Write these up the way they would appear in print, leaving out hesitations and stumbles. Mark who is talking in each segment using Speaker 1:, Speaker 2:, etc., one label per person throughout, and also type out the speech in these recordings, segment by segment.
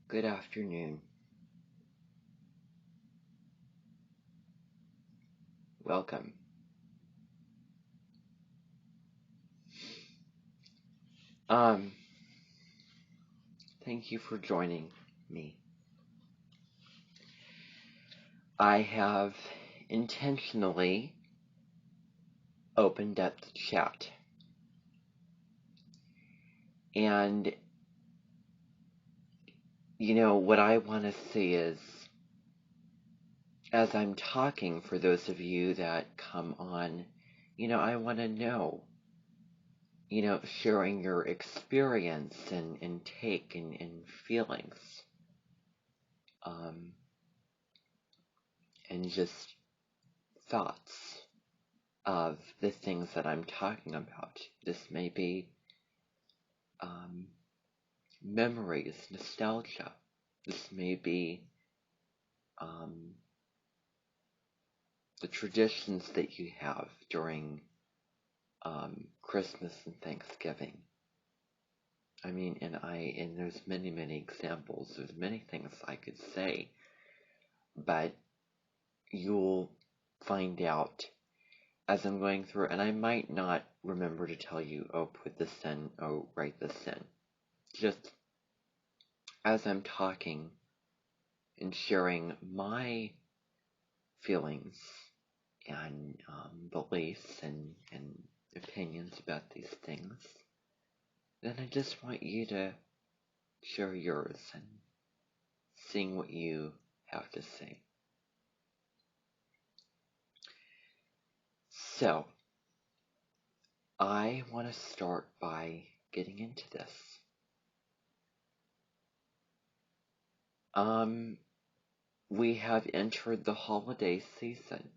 Speaker 1: Good afternoon. Welcome. Um, Thank you for joining me. I have intentionally opened up the chat. And, what I want to see is, as I'm talking, for those of you that come on, I want to know, sharing your experience and take and feelings. And just thoughts of the things that I'm talking about. This may be memories, nostalgia. This may be the traditions that you have during Christmas and Thanksgiving. And there's many examples. There's many things I could say, but you'll find out as I'm going through, and I might not remember to tell you, oh, put this in, oh, write this in. Just as I'm talking and sharing my feelings and beliefs and opinions about these things, then I just want you to share yours and seeing what you have to say. So, I want to start by getting into this. We have entered the holiday season.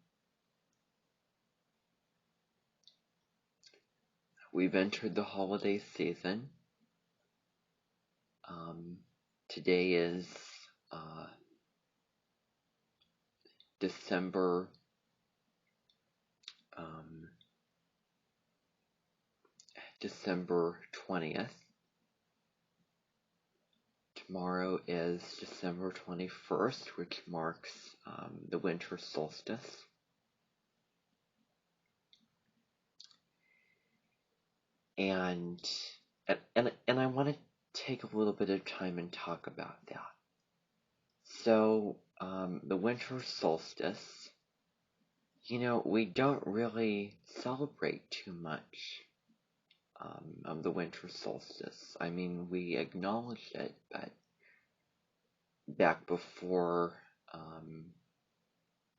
Speaker 1: We've entered the holiday season. Today is December 20th. Tomorrow is December 21st, which marks the winter solstice. And I want to take a little bit of time and talk about that. So, the winter solstice, we don't really celebrate too much of the winter solstice. We acknowledge it, but back before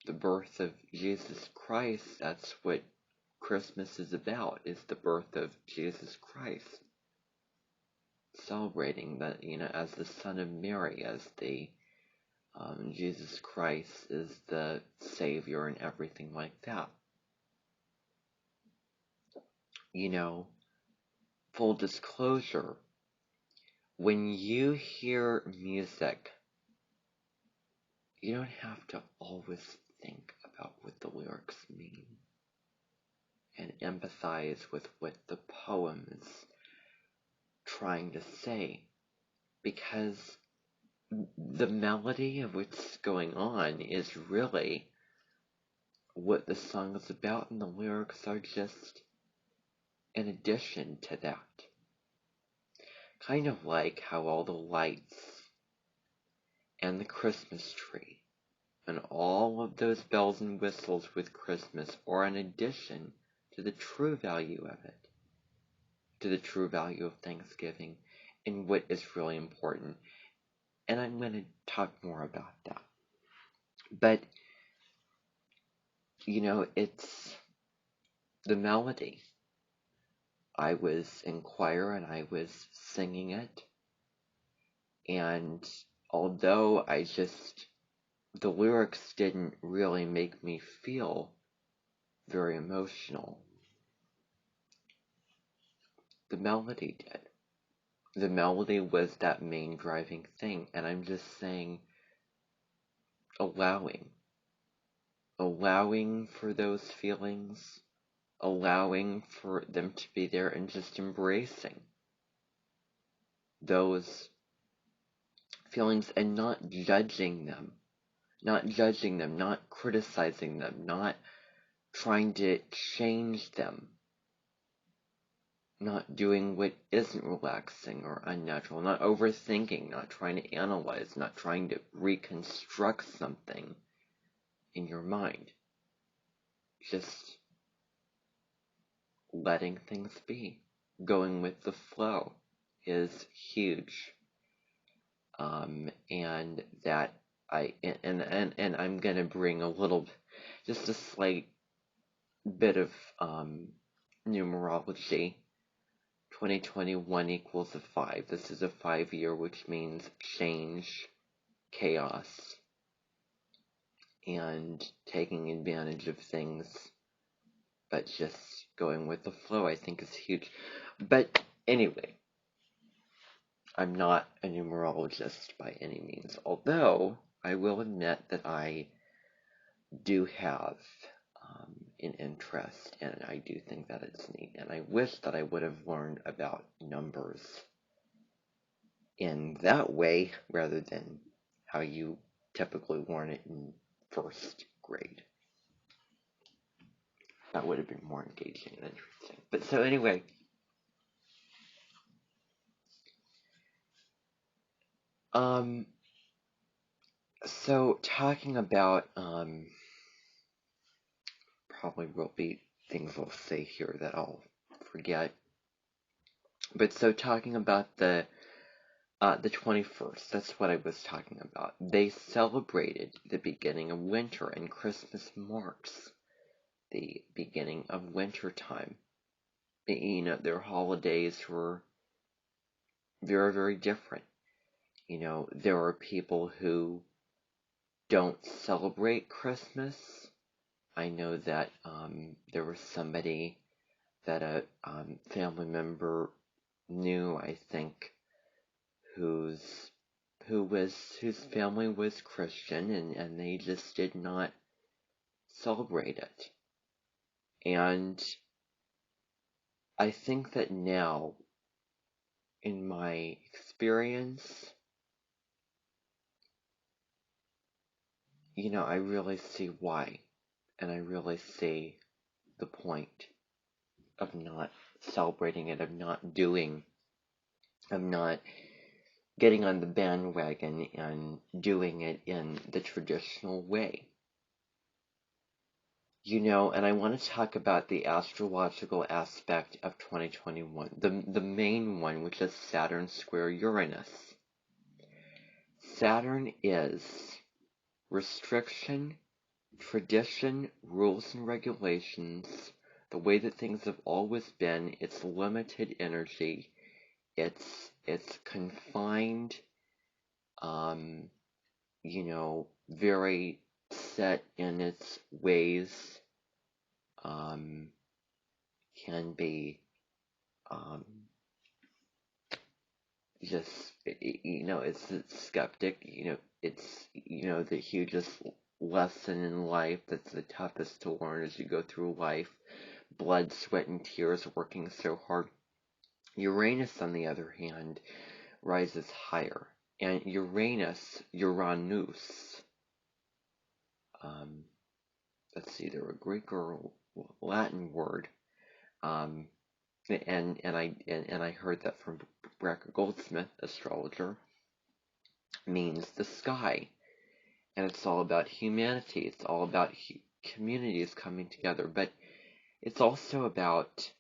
Speaker 1: the birth of Jesus Christ, that's what Christmas is about, is the birth of Jesus Christ. Celebrating that, as the Son of Mary, as the Jesus Christ is the Savior and everything like that. Full disclosure, when you hear music, you don't have to always think about what the lyrics mean and empathize with what the poem is trying to say, because the melody of what's going on is really what the song is about, and the lyrics are just an addition to that. Kind of like how all the lights and the Christmas tree and all of those bells and whistles with Christmas are an addition to the true value of it, to the true value of Thanksgiving and what is really important. And I'm going to talk more about that. But, it's the melody. I was in choir and I was singing it. And although the lyrics didn't really make me feel very emotional, the melody did. The melody was that main driving thing, and I'm just saying, allowing for those feelings, allowing for them to be there, and just embracing those feelings and not judging them, not criticizing them, not trying to change them, not doing what isn't relaxing or unnatural, not overthinking, not trying to analyze, not trying to reconstruct something in your mind. Just letting things be, going with the flow is huge. And that and I'm gonna bring just a slight bit of numerology. 2021 equals a 5. This is a 5-year, which means change, chaos, and taking advantage of things, but just going with the flow, I think, is huge. But anyway, I'm not a numerologist by any means, although I will admit that I do have an interest, and I do think that it's neat, and I wish that I would have learned about numbers in that way rather than how you typically learn it in first grade. That would have been more engaging and interesting. But so anyway, so talking about, probably will be things I'll say here that I'll forget. But so talking about the 21st, that's what I was talking about. They celebrated the beginning of winter, and Christmas marks the beginning of winter time. Their holidays were very, very different. There are people who don't celebrate Christmas. I know that there was somebody that a family member knew, I think, whose family was Christian, and they just did not celebrate it. And I think that now, in my experience, I really see why, and I really see the point of not celebrating it, of not getting on the bandwagon and doing it in the traditional way. And I want to talk about the astrological aspect of 2021, the main one, which is Saturn square Uranus. Saturn is restriction, tradition, rules and regulations, the way that things have always been. It's limited energy. It's confined, very set in its ways, can be, just, it's skeptic, it's, the hugest lesson in life that's the toughest to learn as you go through life. Blood, sweat, and tears, working so hard. Uranus, on the other hand, rises higher. And Uranus, that's either a Greek or Latin word, and I heard that from Rebecca Goldsmith, astrologer, means the sky, and it's all about humanity. It's all about communities coming together, but it's also about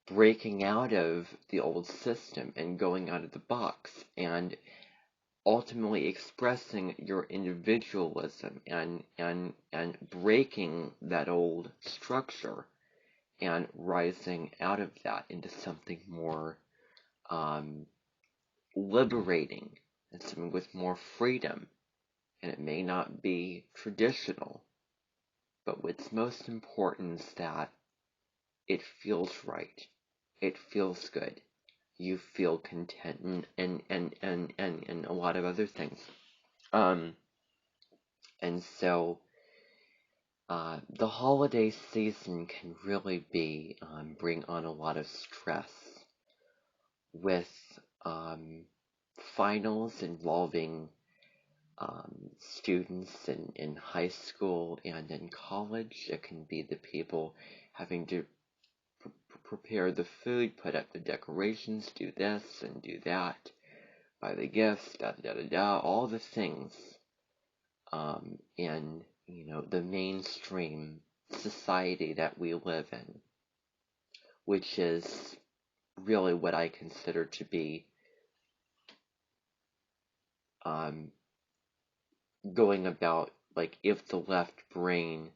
Speaker 1: breaking out of the old system and going out of the box, and ultimately expressing your individualism and breaking that old structure and rising out of that into something more liberating and something with more freedom. And it may not be traditional, but what's most important is that it feels right. It feels good. You feel content and a lot of other things. And so the holiday season can really bring on a lot of stress with finals involving students in high school and in college. It can be the people having to prepare the food, put up the decorations, do this and do that, buy the gifts, all the things in, the mainstream society that we live in, which is really what I consider to be going about, like, if the left brain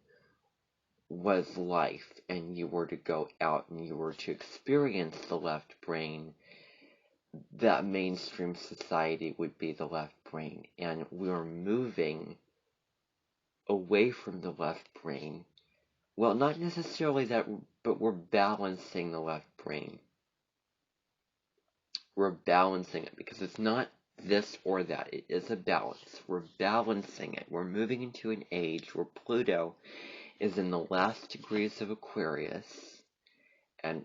Speaker 1: was life and you were to go out and you were to experience the left brain, that mainstream society would be the left brain. And we're moving away from the left brain. Well, not necessarily that, but we're balancing the left brain. We're balancing it because it's not this or that. It is a balance. We're balancing it. We're moving into an age where Pluto is in the last degrees of Aquarius, and,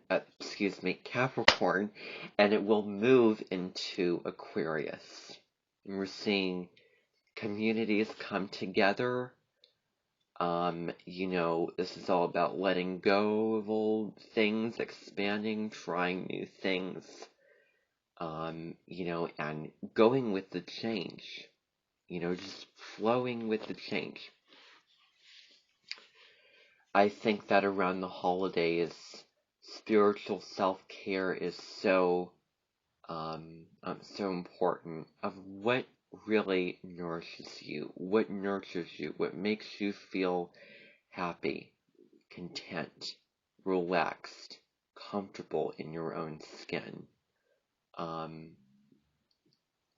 Speaker 1: Capricorn, and it will move into Aquarius. And we're seeing communities come together. This is all about letting go of old things, expanding, trying new things, and going with the change, just flowing with the change. I think that around the holidays, spiritual self-care is so important, of what really nourishes you, what nurtures you, what makes you feel happy, content, relaxed, comfortable in your own skin,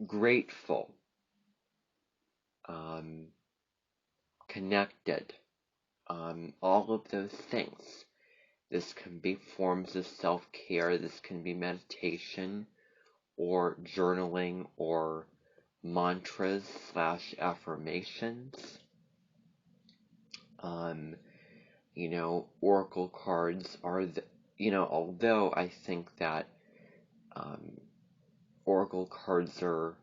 Speaker 1: grateful, connected, all of those things. This can be forms of self-care, this can be meditation, or journaling, or mantras / affirmations. Oracle cards are although I think that Oracle cards are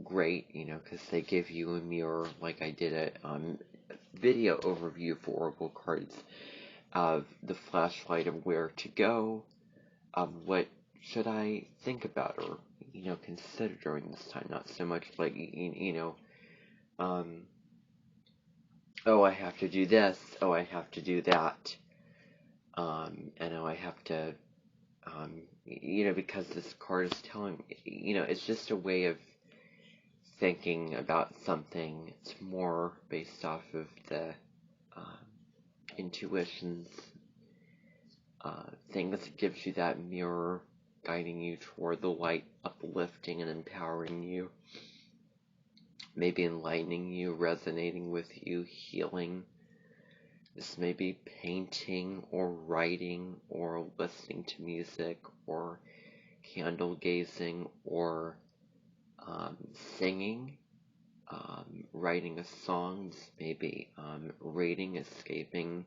Speaker 1: great, because they give you a mirror, like I did a video overview for Oracle cards of the flashlight of where to go, of what should I think about or, consider during this time, not so much like, oh, I have to do this, oh, I have to do that, and oh, I have to, because this card is telling me, it's just a way of thinking about something. It's more based off of the intuitions, things that gives you that mirror, guiding you toward the light, uplifting and empowering you, maybe enlightening you, resonating with you, healing. This may be painting or writing or listening to music or candle gazing or singing, writing a song, maybe reading, escaping,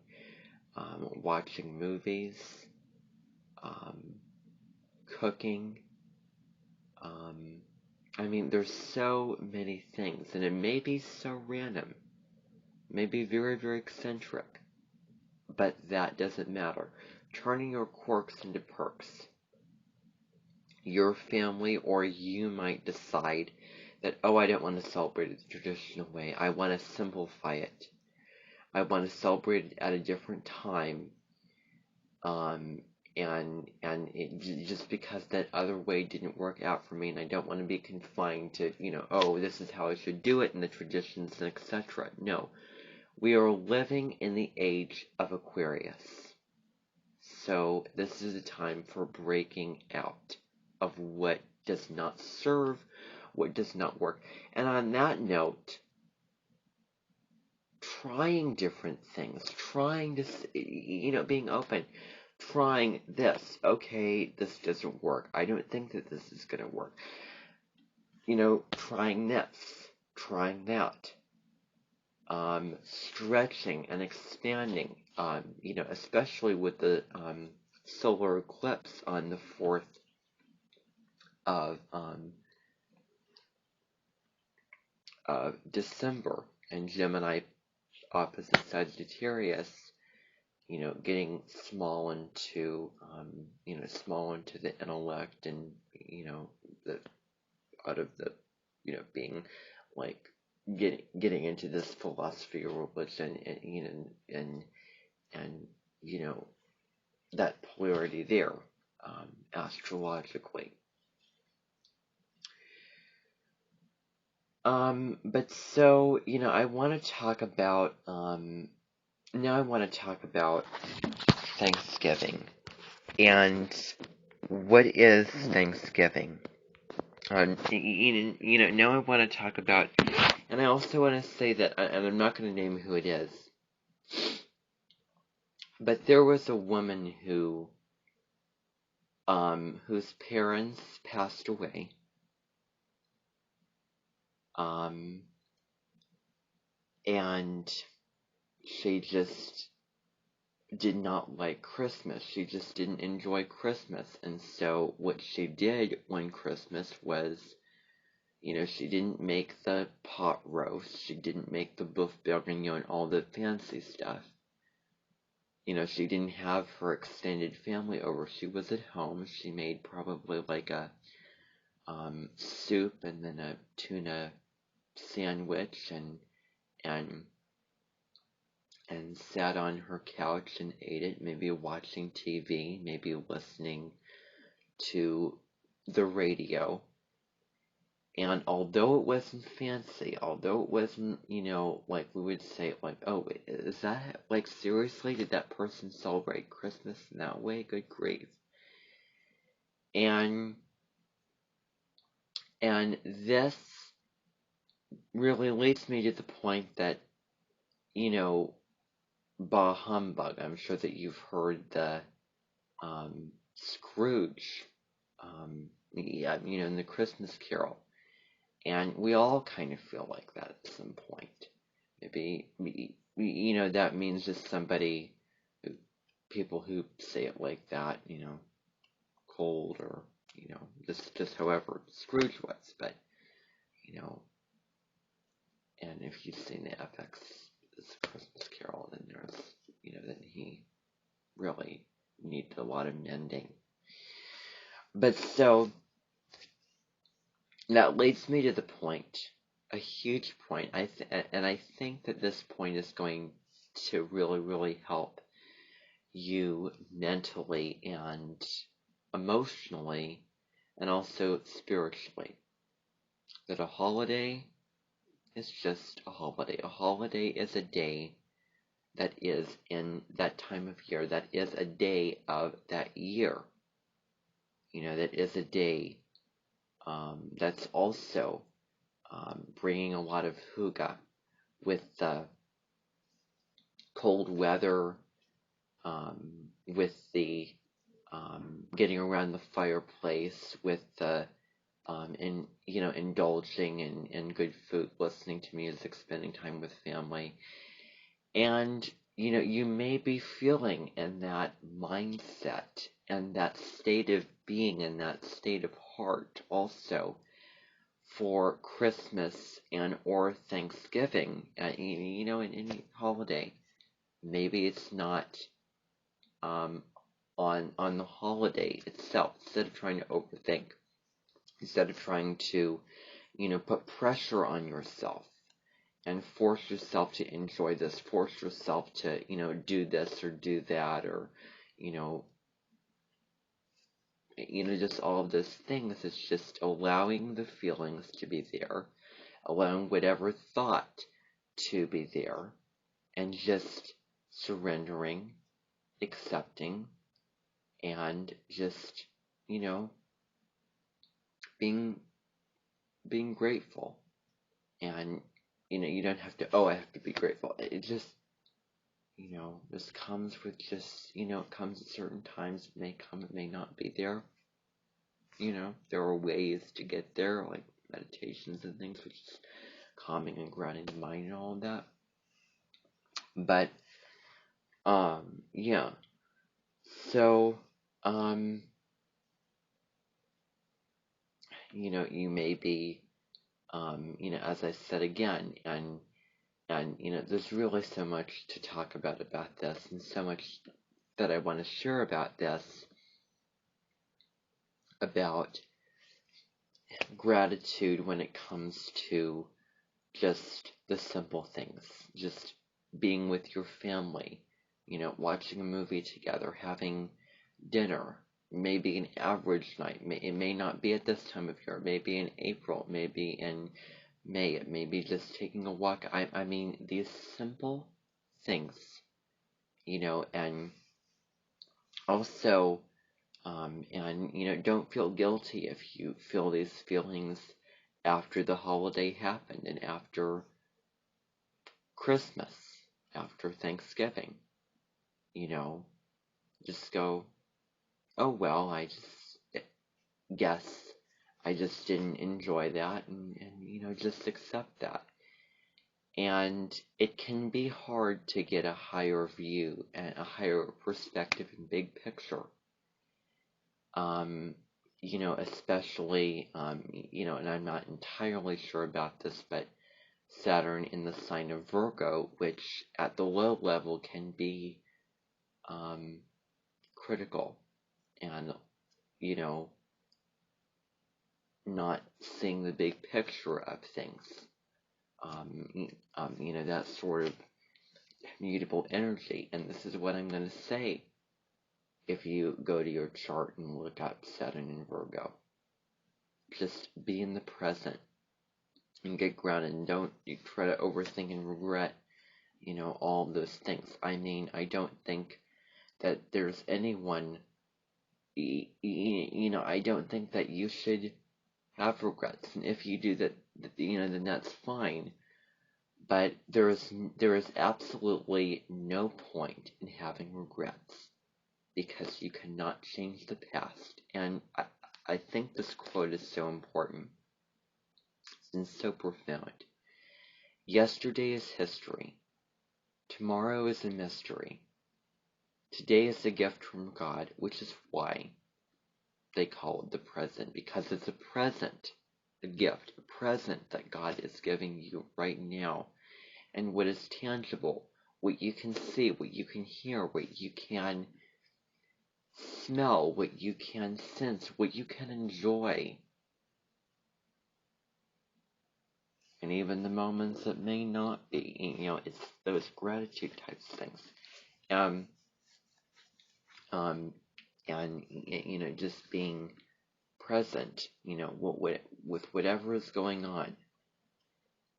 Speaker 1: watching movies, cooking. There's so many things, and it may be so random, maybe very, very eccentric, but that doesn't matter. Turning your quirks into perks. Your family or you might decide that, oh, I don't want to celebrate it the traditional way. I want to simplify it. I want to celebrate it at a different time. And just because that other way didn't work out for me, and I don't want to be confined to, oh, this is how I should do it, and the traditions, and etc. No. We are living in the age of Aquarius. So this is a time for breaking out of what does not serve, what does not work. And on that note, trying different things, trying to, being open, trying this. Okay, this doesn't work. I don't think that this is going to work. Trying this, trying that. Stretching and expanding, especially with the solar eclipse on the 4th of December, and Gemini opposite Sagittarius, getting small into, small into the intellect, and, the, out of the, being like getting into this philosophy or religion, and that polarity there, astrologically. But so, I want to talk about, now I want to talk about Thanksgiving. And what is Thanksgiving? Now I want to talk about, and I also want to say that, and I'm not going to name who it is, but there was a woman whose parents passed away, and she just did not like Christmas. She just didn't enjoy Christmas. And so what she did one Christmas was, she didn't make the pot roast. She didn't make the boeuf bourguignon and all the fancy stuff. She didn't have her extended family over. She was at home. She made probably like a soup and then a tuna sandwich, and sat on her couch and ate it, maybe watching TV, maybe listening to the radio. And although it wasn't fancy, although it wasn't, like we would say, like, oh, is that, like, seriously, did that person celebrate Christmas in that way? Good grief. And this really leads me to the point that, bah humbug. I'm sure that you've heard the Scrooge, in the Christmas Carol. And we all kind of feel like that at some point. Maybe, that means just somebody, people who say it like that, cold, or, just however Scrooge was. But, and if you've seen the FX Christmas Carol, then there's, then he really needed a lot of mending. But so, that leads me to the point, a huge point, and I think that this point is going to really, really help you mentally and emotionally, and also spiritually. That a holiday is just a holiday. A holiday is a day that is in that time of year, that is a day of that year. That is a day that's also bringing a lot of hygge with the cold weather, with the getting around the fireplace, with the indulging in good food, listening to music, spending time with family. And you may be feeling in that mindset and that state of being, and that state of heart also for Christmas and or Thanksgiving, in any holiday. Maybe it's not on the holiday itself. Instead of trying to overthink, instead of trying to put pressure on yourself and force yourself to enjoy this, force yourself to do this or do that, or just all of those things. It's just allowing the feelings to be there, allowing whatever thought to be there, and just surrendering, accepting, and just being grateful. And you don't have to, I have to be grateful. It just this comes with just it comes at certain times. It may come, it may not be there. There are ways to get there, like meditations and things, which is calming and grounding the mind and all of that. But yeah. So you may be As I said again, and there's really so much to talk about this, and so much that I want to share about this, about gratitude when it comes to just the simple things, just being with your family, watching a movie together, having dinner, maybe an average night. It may not be at this time of year, maybe in April, maybe in May, it may be just taking a walk. I mean, these simple things, and also, don't feel guilty if you feel these feelings after the holiday happened and after Christmas, after Thanksgiving. Just go, oh well, I just guess I just didn't enjoy that, and just accept that. And it can be hard to get a higher view and a higher perspective and big picture. Especially, and I'm not entirely sure about this, but Saturn in the sign of Virgo, which at the low level can be critical and, not seeing the big picture of things. That sort of mutable energy. And this is what I'm going to say if you go to your chart and look up Saturn in Virgo. Just be in the present and get grounded, and don't you try to overthink and regret, all those things. I mean, I don't think that there's anyone, I don't think that you should have regrets, and if you do that, then that's fine. But there is absolutely no point in having regrets, because you cannot change the past. And I think this quote is so important and so profound. Yesterday is history. Tomorrow is a mystery. Today is a gift from God, which is why they call it the present, because it's a present, a gift, a present that God is giving you right now. And what is tangible, what you can see, what you can hear, what you can smell, what you can sense, what you can enjoy. And even the moments that may not be, it's those gratitude types of things. And just being present, with whatever is going on.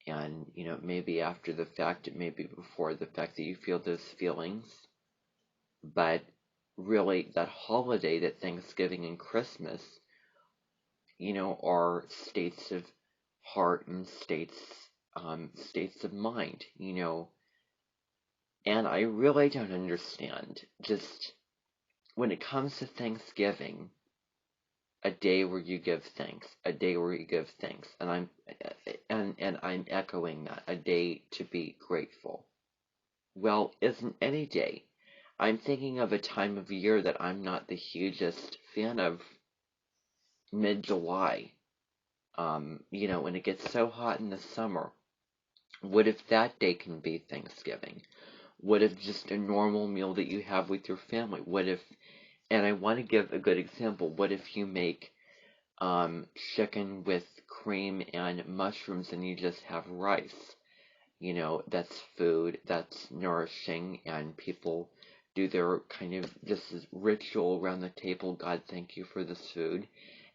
Speaker 1: And, maybe after the fact, it may be before the fact that you feel those feelings. But really, that holiday, that Thanksgiving and Christmas, are states of heart and states of mind, And I really don't understand, just when it comes to Thanksgiving, a day where you give thanks, a day where you give thanks, and I'm echoing that, a day to be grateful. Well, isn't any day. I'm thinking of a time of year that I'm not the hugest fan of, mid-July. When it gets so hot in the summer. What if that day can be Thanksgiving? What if just a normal meal that you have with your family? What if, and I want to give a good example, what if you make chicken with cream and mushrooms and you just have rice? That's food, that's nourishing, and people do their kind of just ritual around the table. God, thank you for this food.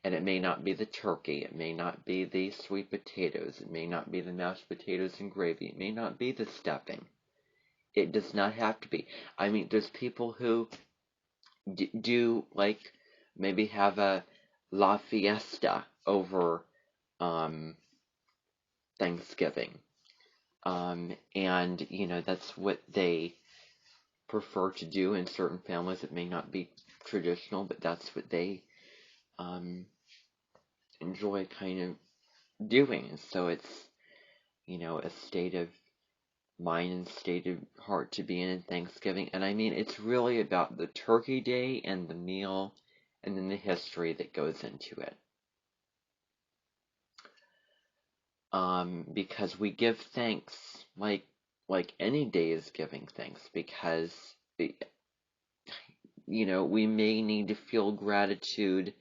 Speaker 1: And it may not be the turkey, it may not be the sweet potatoes, it may not be the mashed potatoes and gravy, it may not be the stuffing. It does not have to be. I mean, there's people who do, like, maybe have a La Fiesta over Thanksgiving. And, that's what they prefer to do in certain families. It may not be traditional, but that's what they enjoy kind of doing. So it's, a state of mind and state of heart to be in Thanksgiving. And I mean, it's really about the turkey day and the meal and then the history that goes into it. because we give thanks like any day is giving thanks, because we may need to feel gratitude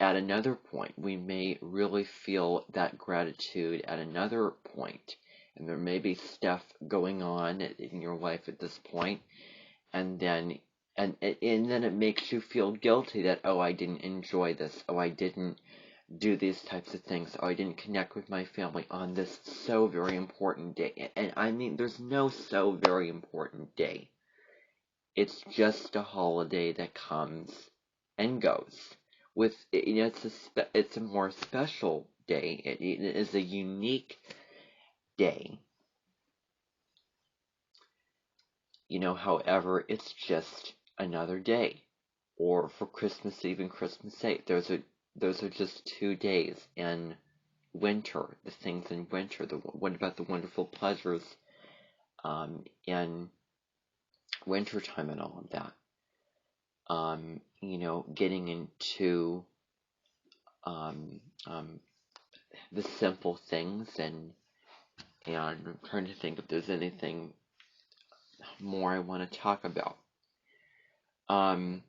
Speaker 1: at another point. We may really feel that gratitude at another point, and there may be stuff going on in your life at this point, and then it makes you feel guilty that, oh, I didn't enjoy this, oh, I didn't do these types of things, oh, I didn't connect with my family on this so very important day. And I mean, there's no so very important day. It's just a holiday that comes and goes. It's a more special day. It is a unique day. However, it's just another day. Or for Christmas Eve and Christmas Day, those are just 2 days in winter. The things in winter. What about the wonderful pleasures in wintertime and all of that? Getting into the simple things, and I'm trying to think if there's anything more I want to talk about. The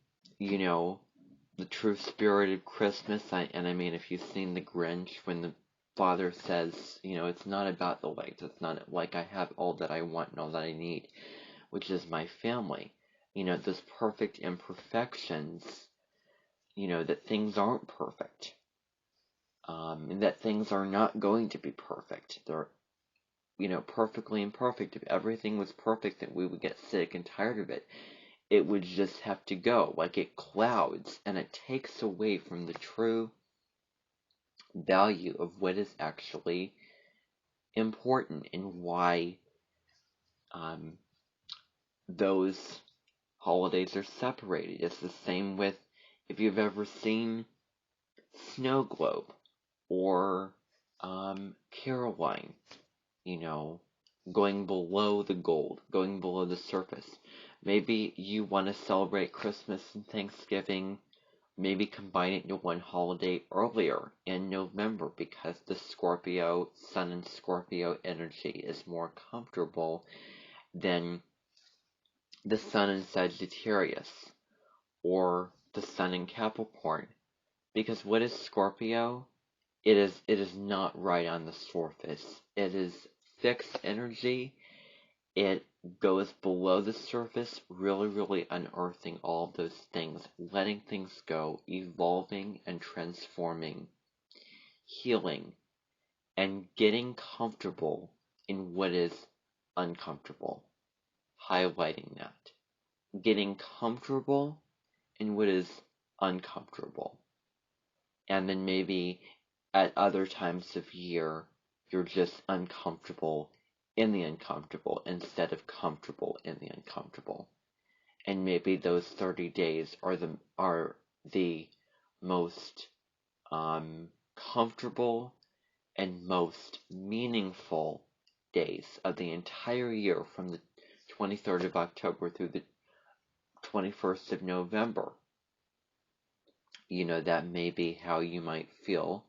Speaker 1: true spirit of Christmas, I mean, if you've seen The Grinch, when the father says, it's not about the lights, it's not like I have all that I want and all that I need, which is my family. Those perfect imperfections, that things aren't perfect. And that things are not going to be perfect. They're, perfectly imperfect. If everything was perfect, then we would get sick and tired of it. It would just have to go. Like, it clouds, and it takes away from the true value of what is actually important, and why those holidays are separated. It's the same with, if you've ever seen Snow Globe or Caroline, going below the gold, going below the surface. Maybe you want to celebrate Christmas and Thanksgiving, maybe combine it into one holiday earlier in November, because the Scorpio, Sun and Scorpio energy is more comfortable than the Sun in Sagittarius or the Sun in Capricorn. Because what is Scorpio? It is not right on the surface. It is fixed energy. It goes below the surface, really, really unearthing all of those things, letting things go, evolving and transforming, healing, and getting comfortable in what is uncomfortable. Highlighting that. Getting comfortable in what is uncomfortable. And then maybe at other times of year, you're just uncomfortable in the uncomfortable instead of comfortable in the uncomfortable. And maybe those 30 days are the most comfortable and most meaningful days of the entire year, from the 23rd of October through the 21st of November. That may be how you might feel.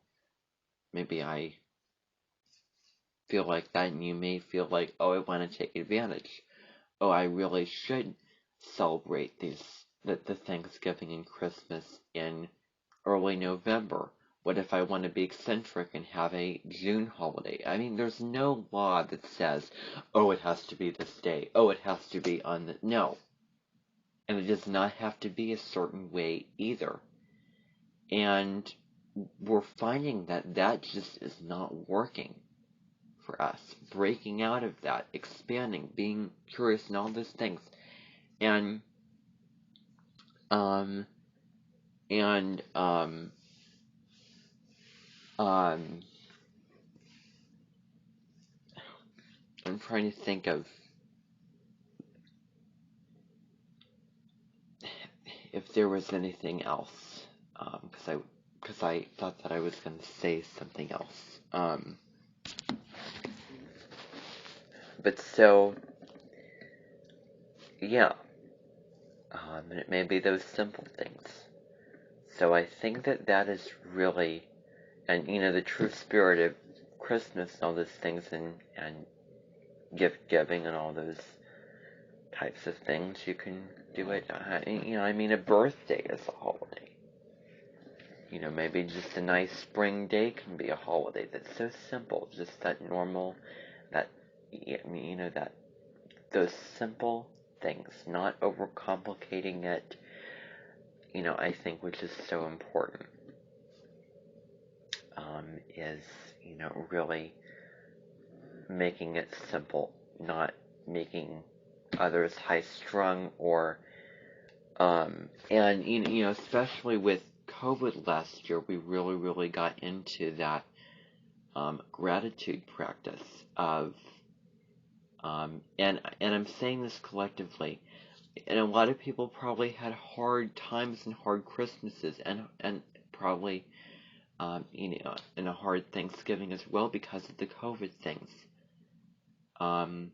Speaker 1: Maybe I feel like that, and you may feel like, oh, I want to take advantage. Oh, I really should celebrate the Thanksgiving and Christmas in early November. What if I want to be eccentric and have a June holiday? I mean, there's no law that says, oh, it has to be this day. Oh, it has to be on the... No. And it does not have to be a certain way either. And we're finding that just is not working for us. Breaking out of that, expanding, being curious, and all those things. And I'm trying to think of if there was anything else, because I thought that I was going to say something else. But so, yeah, and it may be those simple things. So I think that is really, and the true spirit of Christmas and all those things, and gift giving and all those types of things, you can do it. A birthday is a holiday. Maybe just a nice spring day can be a holiday that's so simple, just that normal, that those simple things, not overcomplicating it, I think, which is so important, is, really making it simple, not making others high-strung, or, especially with COVID last year, we really, really got into that, gratitude practice of, and I'm saying this collectively, and a lot of people probably had hard times and hard Christmases, and probably, and a hard Thanksgiving as well because of the COVID things. And,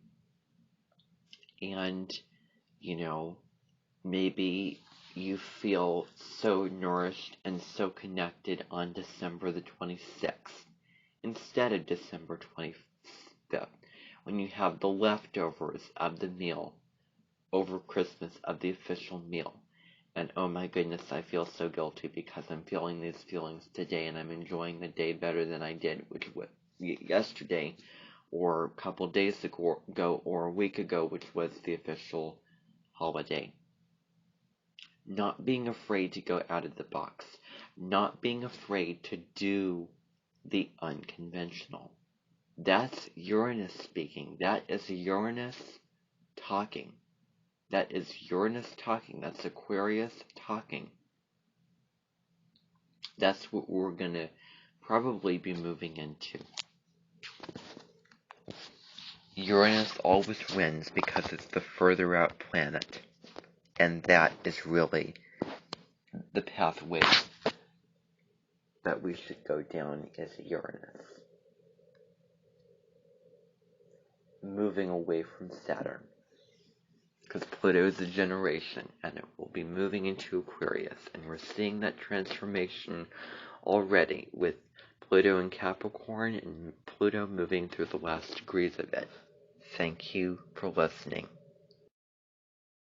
Speaker 1: maybe you feel so nourished and so connected on December the 26th instead of December 25th, when you have the leftovers of the meal over Christmas, of the official meal. And oh my goodness, I feel so guilty because I'm feeling these feelings today, and I'm enjoying the day better than I did, which was yesterday, or a couple days ago, or a week ago, which was the official holiday. Not being afraid to go out of the box. Not being afraid to do the unconventional. That's Uranus speaking. That is Uranus talking. That is Uranus talking. That's Aquarius talking. That's what we're going to probably be moving into. Uranus always wins because it's the further out planet. And that is really the pathway that we should go down, is Uranus. Moving away from Saturn. Because Pluto is a generation, and it will be moving into Aquarius. And we're seeing that transformation already with Pluto in Capricorn and Pluto moving through the last degrees of it. Thank you for listening.